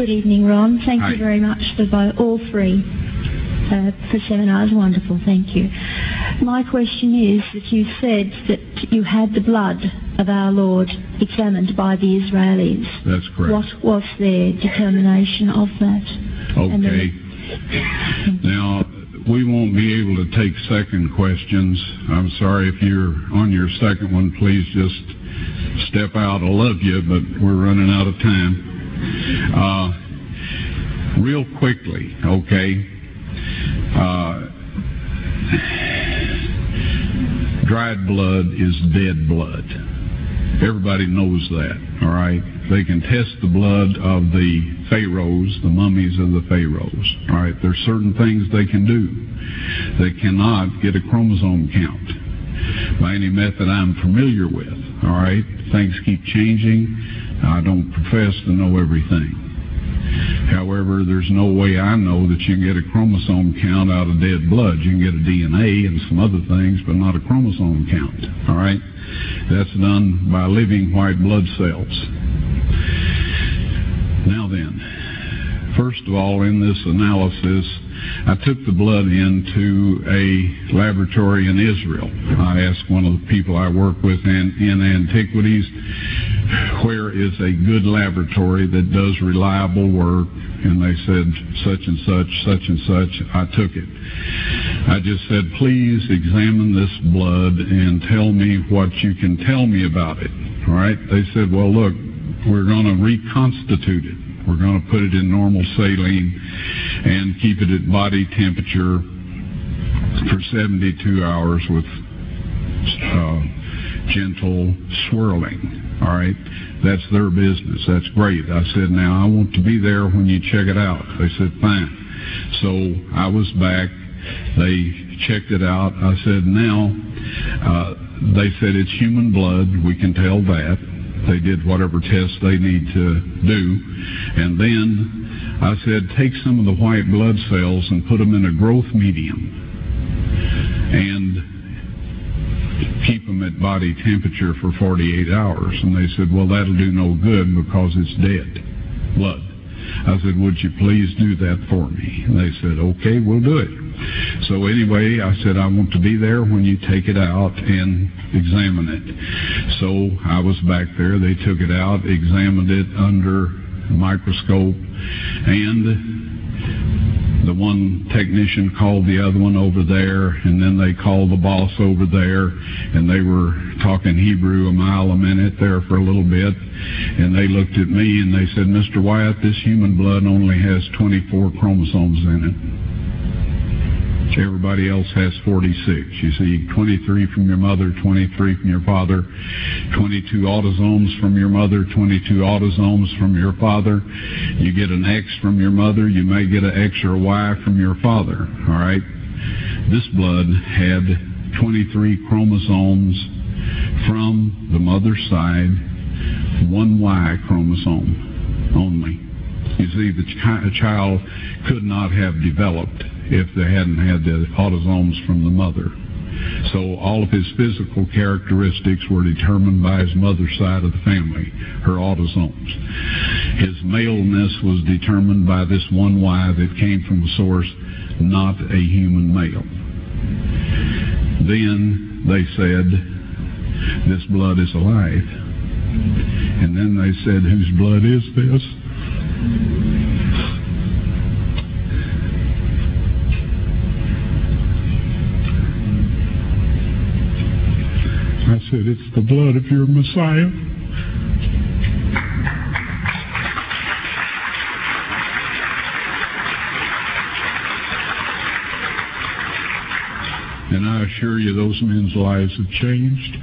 Good evening, Ron. Thank Hi. you very much for all three for seminars. Wonderful, thank you. My question is that you said that you had the blood of our Lord examined by the Israelis. That's correct. What was their determination of that? Okay. Now, we won't be able to take second questions. I'm sorry if you're on your second one. Please just step out. I love you, but we're running out of time. Real quickly, okay. Dried blood is dead blood. Everybody knows that, all right? They can test the blood of the pharaohs, the mummies of the pharaohs, all right? There's certain things they can do. They cannot get a chromosome count by any method I'm familiar with, all right? Things keep changing. I don't profess to know everything. However, there's no way I know that you can get a chromosome count out of dead blood. You can get a DNA and some other things, but not a chromosome count, all right? That's done by living white blood cells. Now then, first of all, in this analysis, I took the blood into a laboratory in Israel. I asked one of the people I work with in antiquities, where is a good laboratory that does reliable work? And they said, such and such, such and such. I took it. I just said, please examine this blood and tell me what you can tell me about it. All right? They said, well, look, we're going to reconstitute it. We're going to put it in normal saline and keep it at body temperature for 72 hours with gentle swirling. All right? That's their business. That's great. I said, now I want to be there when you check it out. They said, fine. So I was back. They checked it out. I said, now, they said it's human blood. We can tell that. They did whatever tests they need to do. And then I said, take some of the white blood cells and put them in a growth medium and keep them at body temperature for 48 hours. And they said, well, that'll do no good because it's dead blood. I said, would you please do that for me? And they said, okay, we'll do it. So anyway, I said, I want to be there when you take it out and examine it. So I was back there. They took it out, examined it under a microscope, and the one technician called the other one over there, and then they called the boss over there, and they were talking Hebrew a mile a minute there for a little bit, and they looked at me and they said, Mr. Wyatt, this human blood only has 24 chromosomes in it. Everybody else has 46. You see, 23 from your mother, 23 from your father, 22 autosomes from your mother, 22 autosomes from your father. You get an X from your mother, you may get an X or a Y from your father, all right? This blood had 23 chromosomes from the mother's side, one Y chromosome only. You see, the child could not have developed if they hadn't had the autosomes from the mother. So all of his physical characteristics were determined by his mother's side of the family, her autosomes. His maleness was determined by this one Y that came from a source, not a human male. Then they said, this blood is alive. And then they said, whose blood is this? I said, it's the blood of your Messiah. And I assure you those men's lives have changed.